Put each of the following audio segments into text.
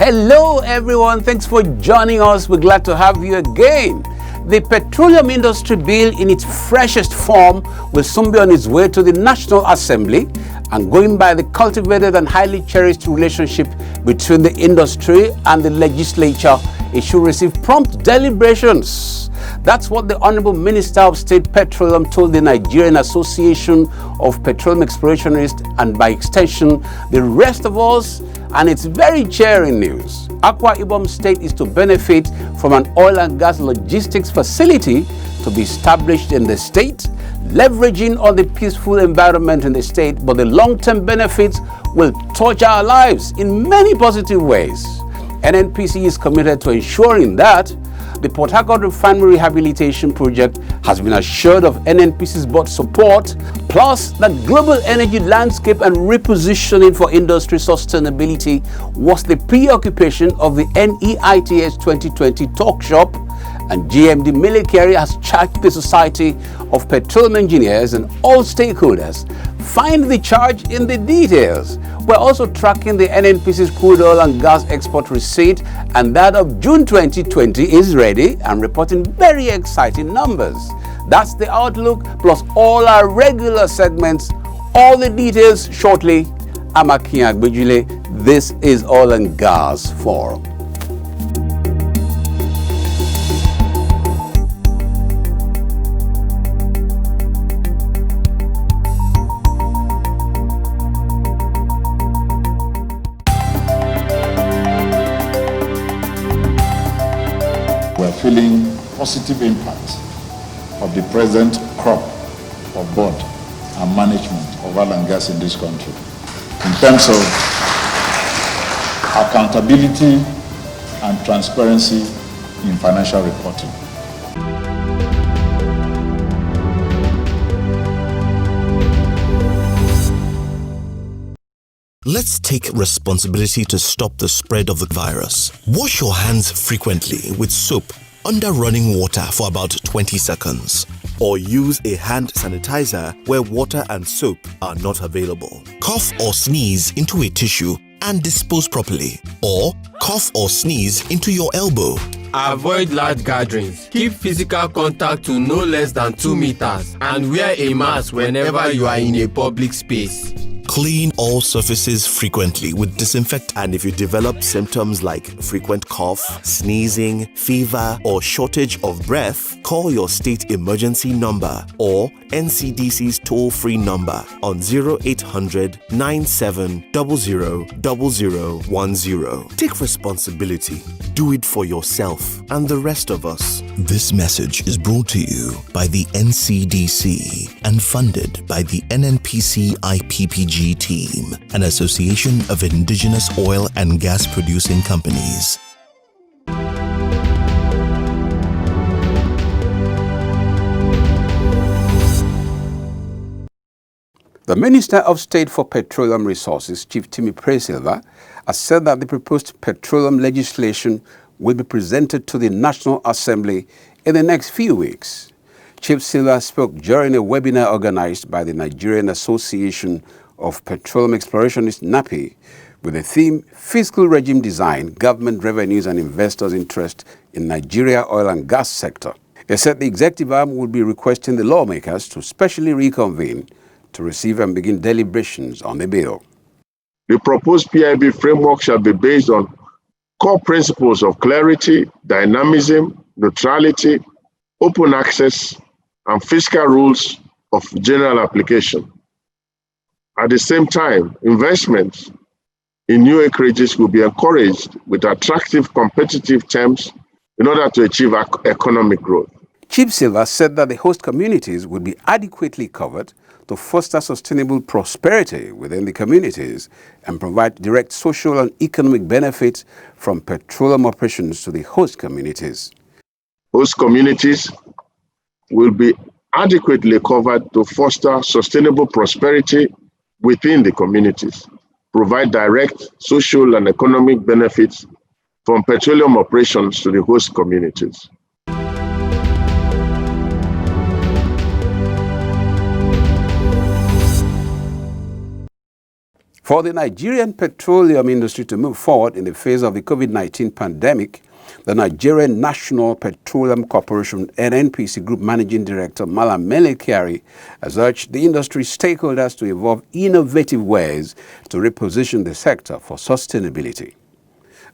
Hello everyone, thanks for joining us. We're glad to have you again. The Petroleum Industry Bill in its freshest form will soon be on its way to the National Assembly, and going by the cultivated and highly cherished relationship between the industry and the legislature, it should receive prompt deliberations. That's what the Honorable Minister of State Petroleum told the Nigerian Association of Petroleum Explorationists, and by extension, the rest of us. And it's very cheering news. Akwa Ibom State is to benefit from an oil and gas logistics facility to be established in the state, leveraging on the peaceful environment in the state, but the long-term benefits will touch our lives in many positive ways. Nmpc is committed to ensuring that the Port Harcourt Refinery Rehabilitation Project has been assured of Nmpc's board support, plus the global energy landscape and repositioning for industry sustainability was the preoccupation of the NEITS 2020 talk shop, and GMD Military has charged the Society of Petroleum Engineers and all stakeholders find the charge in the details. We're also tracking the Nmpc's crude oil and gas export receipt, and that of June 2020 is ready and reporting very exciting numbers. That's the outlook, plus all our regular segments. All the details shortly. I'm Akin Agbejule. This is Oil and Gas Forum. We're feeling positive impact of the present crop of board and management of oil and gas in this country in terms of accountability and transparency in financial reporting. Let's take responsibility to stop the spread of the virus. Wash your hands frequently with soap under running water for about 20 seconds. Or use a hand sanitizer where water and soap are not available. Cough or sneeze into a tissue and dispose properly. Or cough or sneeze into your elbow. Avoid large gatherings. Keep physical contact to no less than 2 meters and wear a mask whenever you are in a public space. Clean all surfaces frequently with disinfectant, and if you develop symptoms like frequent cough, sneezing, fever, or shortage of breath, call your state emergency number or NCDC's toll-free number on 0800 97 00 0010. Take responsibility. Do it for yourself and the rest of us. This message is brought to you by the NCDC and funded by the Nmpc IPPG team, an association of indigenous oil and gas producing companies. The Minister of State for Petroleum Resources, Chief Timmy Presilva, has said that the proposed petroleum legislation will be presented to the National Assembly in the next few weeks. Chief Silva spoke during a webinar organized by the Nigerian Association of Petroleum Explorationists, NAPI, with the theme Fiscal Regime Design, Government Revenues and Investors' Interest in Nigeria Oil and Gas Sector. He said the executive arm would be requesting the lawmakers to specially reconvene to receive and begin deliberations on the bill. The proposed PIB framework shall be based on core principles of clarity, dynamism, neutrality, open access, and fiscal rules of general application. At the same time, investments in new acreages will be encouraged with attractive competitive terms in order to achieve economic growth. Chief Silva said that the host communities would be adequately covered to foster sustainable prosperity within the communities and provide direct social and economic benefits from petroleum operations to the host communities. Host communities will be adequately covered to foster sustainable prosperity within the communities, provide direct social and economic benefits from petroleum operations to the host communities. For the Nigerian petroleum industry to move forward in the face of the COVID-19 pandemic, the Nigerian National Petroleum Corporation Nmpc Group Managing Director Malam Melekiari has urged the industry stakeholders to evolve innovative ways to reposition the sector for sustainability.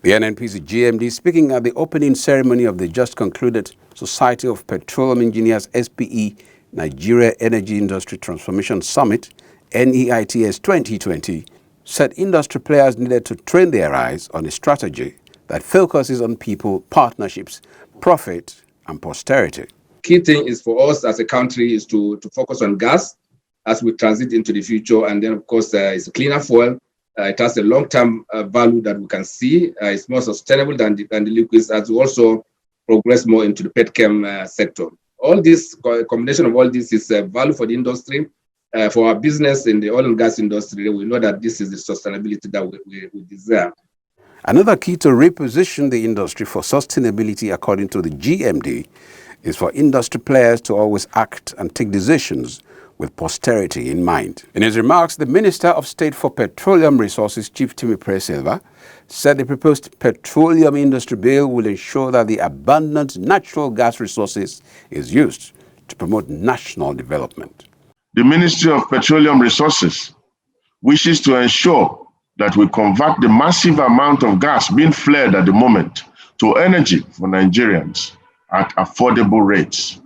The Nmpc GMD, speaking at the opening ceremony of the just concluded Society of Petroleum Engineers SPE Nigeria Energy Industry Transformation Summit NEITS 2020, said industry players needed to train their eyes on a strategy that focuses on people, partnerships, profit, and posterity. Key thing is for us as a country is to focus on gas as we transit into the future. And then, of course, it's a cleaner fuel. It has a long-term value that we can see. It's more sustainable than the liquids, as we also progress more into the petchem sector. All this, combination of all this is value for the industry. For our business in the oil and gas industry, we know that this is the sustainability that we desire. Another key to reposition the industry for sustainability, according to the GMD, is for industry players to always act and take decisions with posterity in mind. In his remarks, the Minister of State for Petroleum Resources, Chief Timi Pre-Silva, said the proposed petroleum industry bill will ensure that the abundant natural gas resources is used to promote national development. The Ministry of Petroleum Resources wishes to ensure that we convert the massive amount of gas being flared at the moment to energy for Nigerians at affordable rates.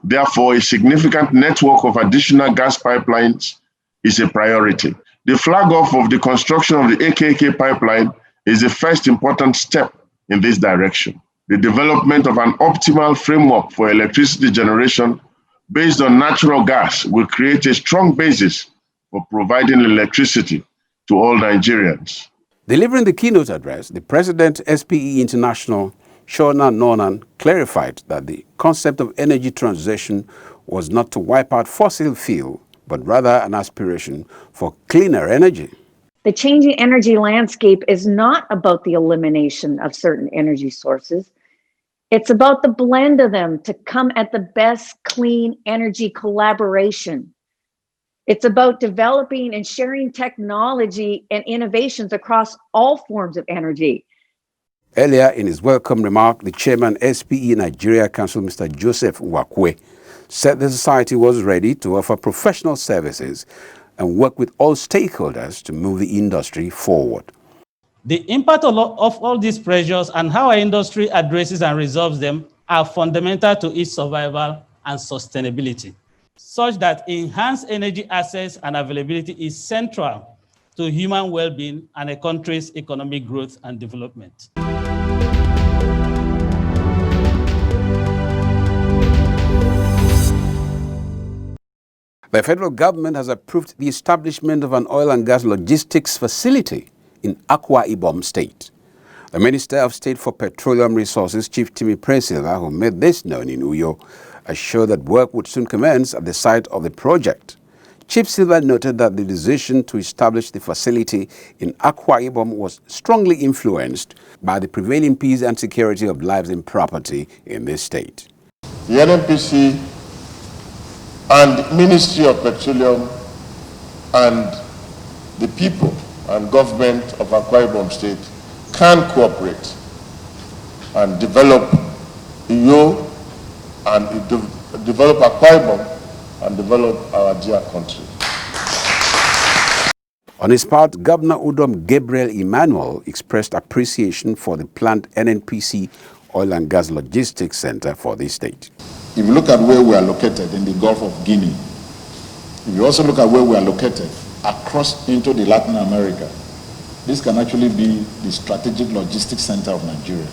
Therefore, a significant network of additional gas pipelines is a priority. The flag off of the construction of the AKK pipeline is the first important step in this direction. The development of an optimal framework for electricity generation based on natural gas will create a strong basis for providing electricity to all Nigerians. Delivering the keynote address, the President SPE International, Shona Nornan, clarified that the concept of energy transition was not to wipe out fossil fuel, but rather an aspiration for cleaner energy. The changing energy landscape is not about the elimination of certain energy sources. It's about the blend of them to come at the best clean energy collaboration. It's about developing and sharing technology and innovations across all forms of energy. Earlier in his welcome remark, the chairman SPE Nigeria Council, Mr. Joseph Wakwe, said the society was ready to offer professional services and work with all stakeholders to move the industry forward. The impact of all these pressures and how our industry addresses and resolves them are fundamental to its survival and sustainability, such that enhanced energy access and availability is central to human well-being and a country's economic growth and development. The federal government has approved the establishment of an oil and gas logistics facility in Akwa Ibom State. The Minister of State for Petroleum Resources, Chief Timi Pre-Silva, who made this known in Uyo, assured that work would soon commence at the site of the project. Chief Silva noted that the decision to establish the facility in Akwa Ibom was strongly influenced by the prevailing peace and security of lives and property in this state. The Nmpc and Ministry of Petroleum and the people and government of Akwa Ibom State can cooperate and develop Uyo and develop Akwa Ibom and develop our dear country. On his part, Governor Udom Gabriel Emmanuel expressed appreciation for the planned Nmpc Oil and Gas Logistics Center for the state. If you look at where we are located in the Gulf of Guinea, if you also look at where we are located across into the Latin America, this can actually be the strategic logistics center of Nigeria.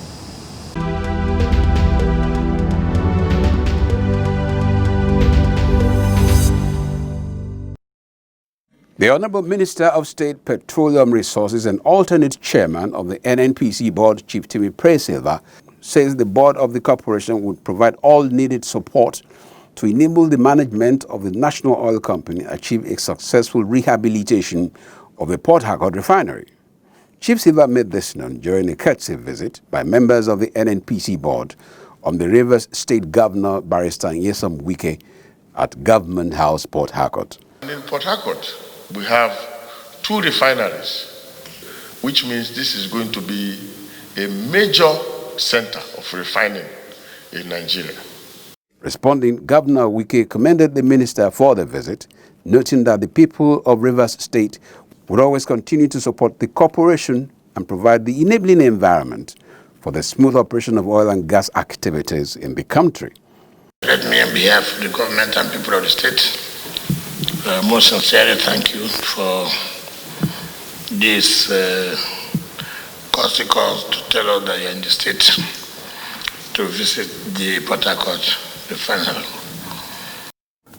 The Honorable Minister of State Petroleum Resources and alternate chairman of the Nmpc board, Chief Timi Pre-Silva, says the board of the corporation would provide all needed support to enable the management of the National Oil Company achieve a successful rehabilitation of the Port Harcourt refinery. Chief Silva made this known during a courtesy visit by members of the Nmpc board on the Rivers State Governor Barrister Nyesom Wike at Government House, Port Harcourt. And in Port Harcourt, we have 2 refineries, which means this is going to be a major center of refining in Nigeria. Responding, Governor Wike commended the minister for the visit, noting that the people of Rivers State would always continue to support the corporation and provide the enabling environment for the smooth operation of oil and gas activities in the country. Let me, on behalf of the government and people of the state, most sincerely thank you for this courtesy call to tell us that you're in the state to visit the Port Harcourt refinery.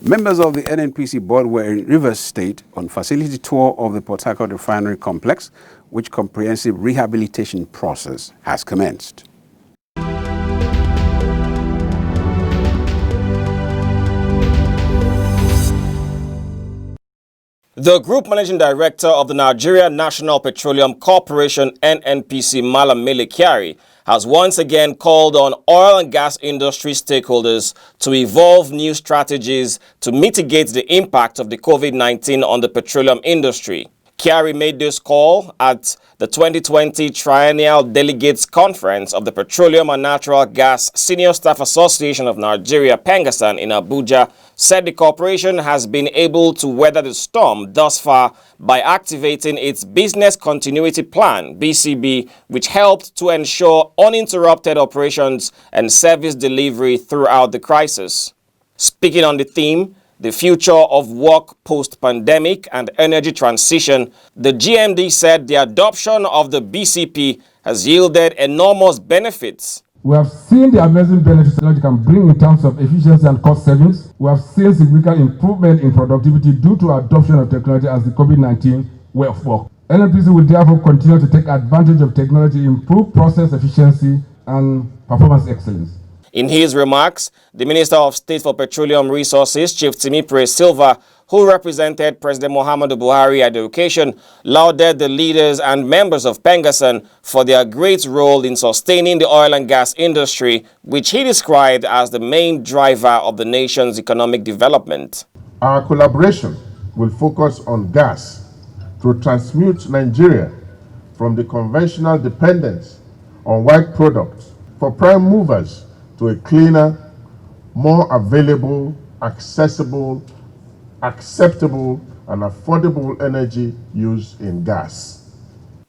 Members of the Nmpc board were in Rivers State on facility tour of the Port Harcourt refinery complex, which comprehensive rehabilitation process has commenced. The Group Managing Director of the Nigerian National Petroleum Corporation, Nmpc, Malam Mele Kyari, has once again called on oil and gas industry stakeholders to evolve new strategies to mitigate the impact of the COVID-19 on the petroleum industry. Kyari made this call at the 2020 Triennial Delegates Conference of the Petroleum and Natural Gas Senior Staff Association of Nigeria, Pengasan, in Abuja, said the corporation has been able to weather the storm thus far by activating its Business Continuity Plan, BCB, which helped to ensure uninterrupted operations and service delivery throughout the crisis. Speaking on the theme, the future of work post-pandemic and energy transition, the GMD said the adoption of the BCP has yielded enormous benefits. We have seen the amazing benefits technology can bring in terms of efficiency and cost savings. We have seen significant improvement in productivity due to adoption of technology as the COVID-19 way of work. NNPC will therefore continue to take advantage of technology to improve process efficiency and performance excellence. In his remarks, the Minister of State for Petroleum Resources, Chief Timipre Silva, who represented President Muhammadu Buhari at the occasion, lauded the leaders and members of Pengasan for their great role in sustaining the oil and gas industry, which he described as the main driver of the nation's economic development. Our collaboration will focus on gas to transmute Nigeria from the conventional dependence on white products for prime movers to a cleaner, more available, accessible, acceptable, and affordable energy use in gas.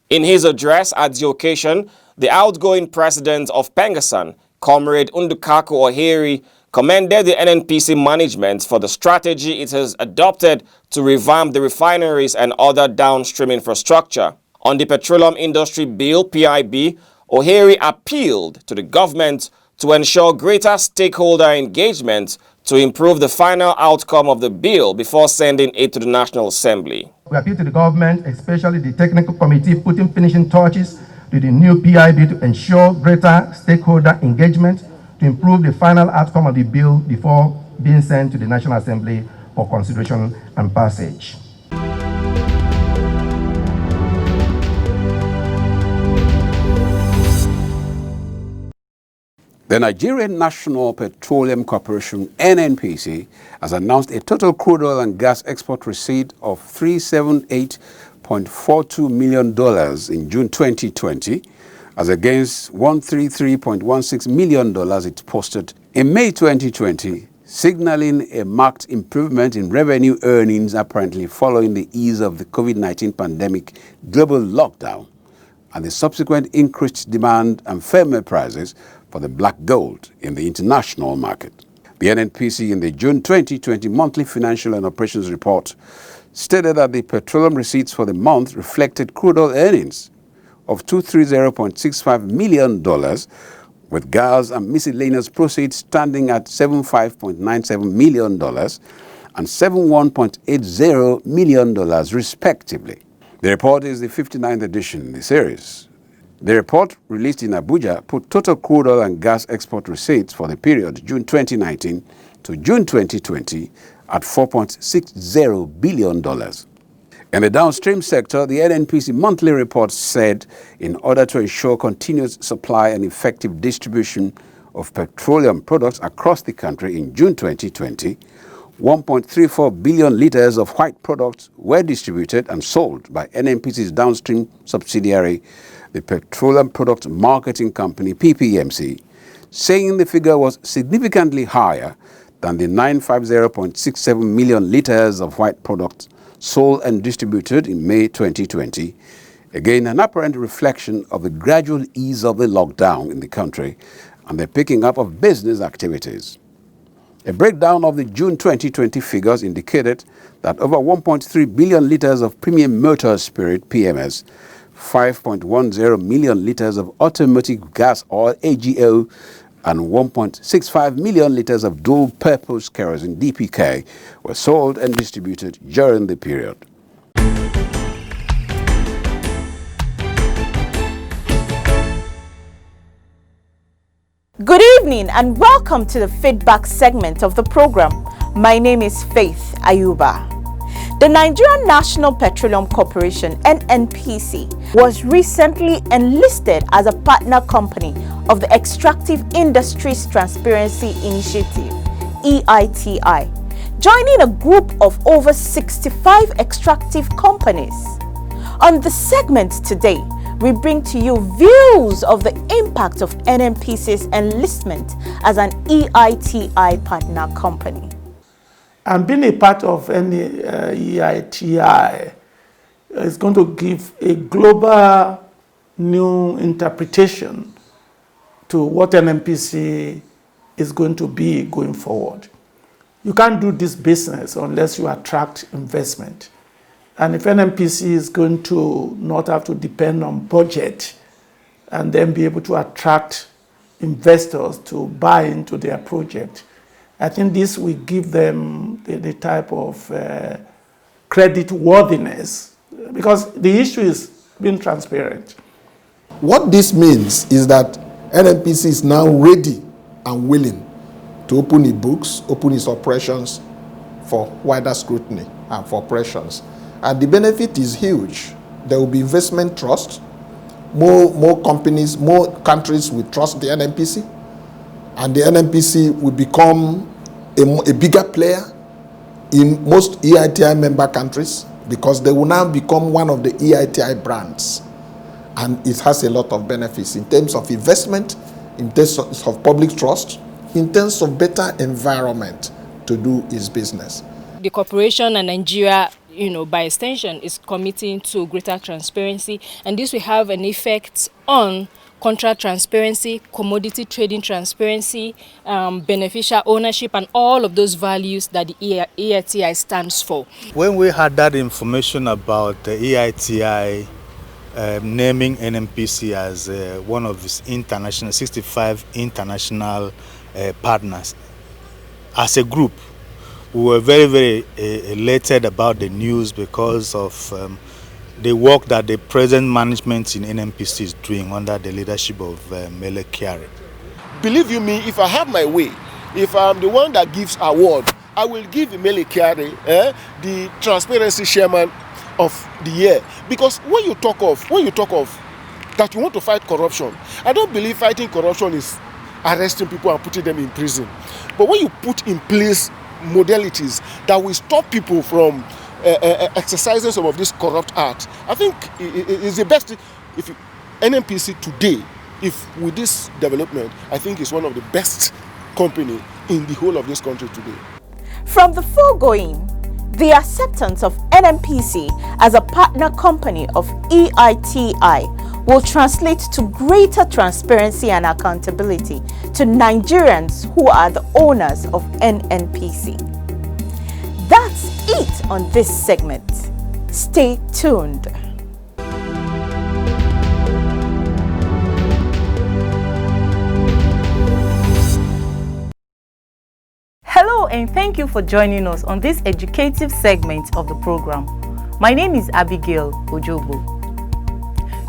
In his address at the occasion, the outgoing president of Pengasan, Comrade Ndukaku Oheri, commended the NNPC management for the strategy it has adopted to revamp the refineries and other downstream infrastructure. On the Petroleum Industry Bill, PIB, Oheri appealed to the government to ensure greater stakeholder engagement to improve the final outcome of the bill before sending it to the National Assembly. We appeal to the government, especially the technical committee, putting finishing touches to the new PIB to ensure greater stakeholder engagement to improve the final outcome of the bill before being sent to the National Assembly for consideration and passage. The Nigerian National Petroleum Corporation, NNPC, has announced a total crude oil and gas export receipt of $378.42 million in June 2020, as against $133.16 million it posted in May 2020, signaling a marked improvement in revenue earnings apparently following the ease of the COVID-19 pandemic global lockdown and the subsequent increased demand and firmer prices for the black gold in the international market. The NNPC in the June 2020 monthly financial and operations report stated that the petroleum receipts for the month reflected crude oil earnings of $230.65 million, with gas and miscellaneous proceeds standing at $75.97 million and $71.80 million respectively. The report is the 59th edition in the series. The report, released in Abuja, put total crude oil and gas export receipts for the period June 2019 to June 2020 at $4.60 billion. In the downstream sector, the NNPC monthly report said in order to ensure continuous supply and effective distribution of petroleum products across the country in June 2020, 1.34 billion liters of white products were distributed and sold by NMPC's downstream subsidiary, the Petroleum Product Marketing Company, PPMC, saying the figure was significantly higher than the 950.67 million liters of white products sold and distributed in May 2020. Again, an apparent reflection of the gradual ease of the lockdown in the country and the picking up of business activities. A breakdown of the June 2020 figures indicated that over 1.3 billion liters of premium motor spirit, PMS, 5.10 million liters of automotive gas oil, AGO, and 1.65 million liters of dual-purpose kerosene, DPK, were sold and distributed during the period. Good evening and welcome to the feedback segment of the program. My name is Faith Ayuba. The Nigerian National Petroleum Corporation, NNPC, was recently enlisted as a partner company of the Extractive Industries Transparency Initiative, EITI, joining a group of over 65 extractive companies. On the segment today, we bring to you views of the impact of NMPC's enlistment as an EITI partner company. And being a part of any EITI is going to give a global new interpretation to what NMPC is going to be going forward. You can't do this business unless you attract investment. And if NMPC is going to not have to depend on budget and then be able to attract investors to buy into their project, I think this will give them the type of credit worthiness, because the issue is being transparent. What this means is that NMPC is now ready and willing to open its books, open its operations for wider scrutiny and for operations. And the benefit is huge. There will be investment trust. More companies, more countries will trust the NMPC. And the NMPC will become a bigger player in most EITI member countries, because they will now become one of the EITI brands. And it has a lot of benefits in terms of investment, in terms of public trust, in terms of better environment to do its business. The corporation and Nigeria, by extension, is committing to greater transparency, and this will have an effect on contract transparency, commodity trading transparency, beneficial ownership, and all of those values that the EITI stands for. When we had that information about the EITI naming NMPC as one of its 65 international partners, as a group, we were very, very elated about the news because of the work that the present management in NMPC is doing under the leadership of Mele Kyari. Believe you me, if I have my way, if I'm the one that gives award, I will give Mele Kyari the transparency chairman of the year. Because when you talk of that you want to fight corruption, I don't believe fighting corruption is arresting people and putting them in prison. But when you put in place modalities that will stop people from exercising some of this corrupt art, I think it's the best. If NMPC today, if with this development, I think it's one of the best company in the whole of this country today. From the foregoing, the acceptance of NMPC as a partner company of EITI will translate to greater transparency and accountability to Nigerians who are the owners of NNPC. That's it on this segment. Stay tuned. Hello and thank you for joining us on this educative segment of the program. My name is Abigail Ojobo.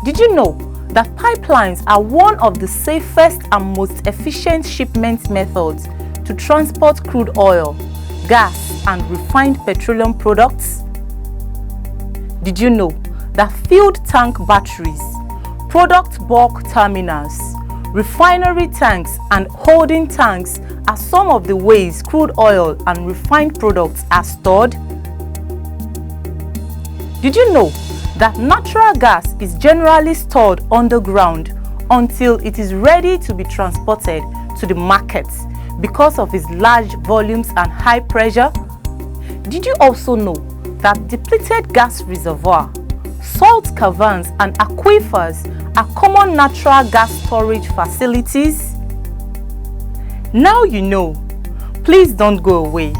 Did you know that pipelines are one of the safest and most efficient shipment methods to transport crude oil, gas, and refined petroleum products? Did you know that filled tank batteries, product bulk terminals, Refinery tanks and holding tanks are some of the ways crude oil and refined products are stored. Did you know that natural gas is generally stored underground until it is ready to be transported to the markets because of its large volumes and high pressure? Did you also know that depleted gas reservoir, salt caverns and aquifers are common natural gas storage facilities? Now you know. Please don't go away.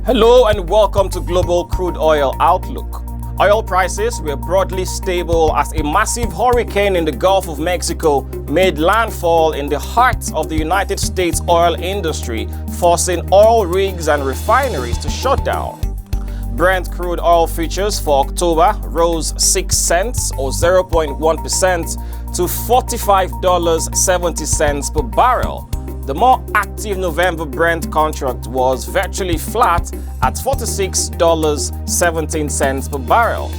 Hello and welcome to Global Crude Oil Outlook. Oil prices were broadly stable as a massive hurricane in the Gulf of Mexico made landfall in the heart of the United States oil industry, forcing oil rigs and refineries to shut down. Brent crude oil futures for October rose 6 cents or 0.1% to $45.70 per barrel. The more active November Brent contract was virtually flat at $46.17 per barrel.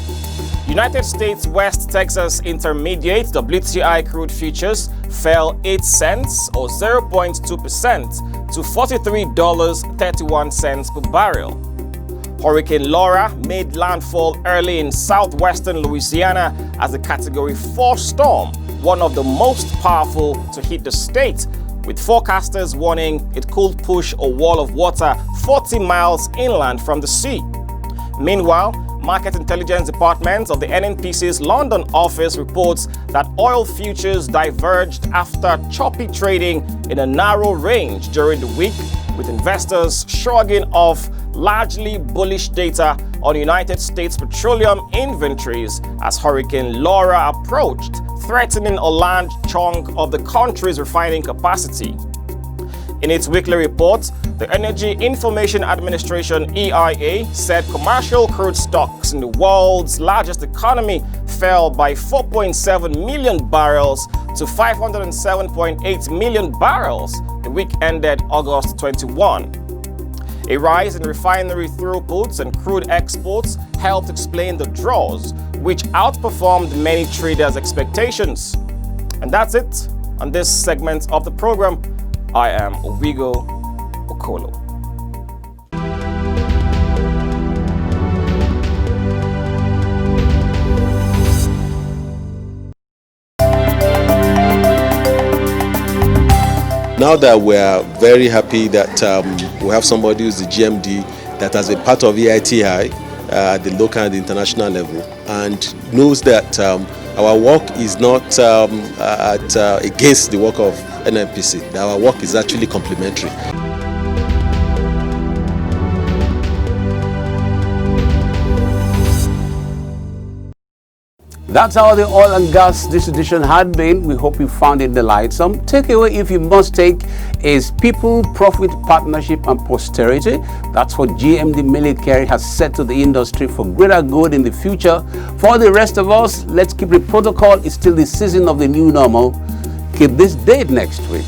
United States West Texas Intermediate WTI crude futures fell 8 cents or 0.2% to $43.31 per barrel. Hurricane Laura made landfall early in southwestern Louisiana as a Category 4 storm, one of the most powerful to hit the state, with forecasters warning it could push a wall of water 40 miles inland from the sea. Meanwhile, Market Intelligence Department of the Nmpc's London office reports that oil futures diverged after choppy trading in a narrow range during the week, with investors shrugging off largely bullish data on United States petroleum inventories as Hurricane Laura approached, threatening a large chunk of the country's refining capacity. In its weekly report, the Energy Information Administration (EIA) said commercial crude stocks in the world's largest economy fell by 4.7 million barrels to 507.8 million barrels the week ended August 21. A rise in refinery throughputs and crude exports helped explain the draws, which outperformed many traders' expectations. And that's it on this segment of the program. I am Ovigo Okolo. Now that we are very happy that we have somebody who's the GMD that has been part of Eiti at the local and the international level and knows that our work is not against the work of Nmpc, that our work is actually complementary. That's how the oil and gas distribution had been. We hope you found it delightsome. Takeaway, if you must take, is people, profit, partnership, and posterity. That's what GMD Military has said to the industry for greater good in the future. For the rest of us, let's keep the protocol. It's still the season of the new normal. Keep this date next week.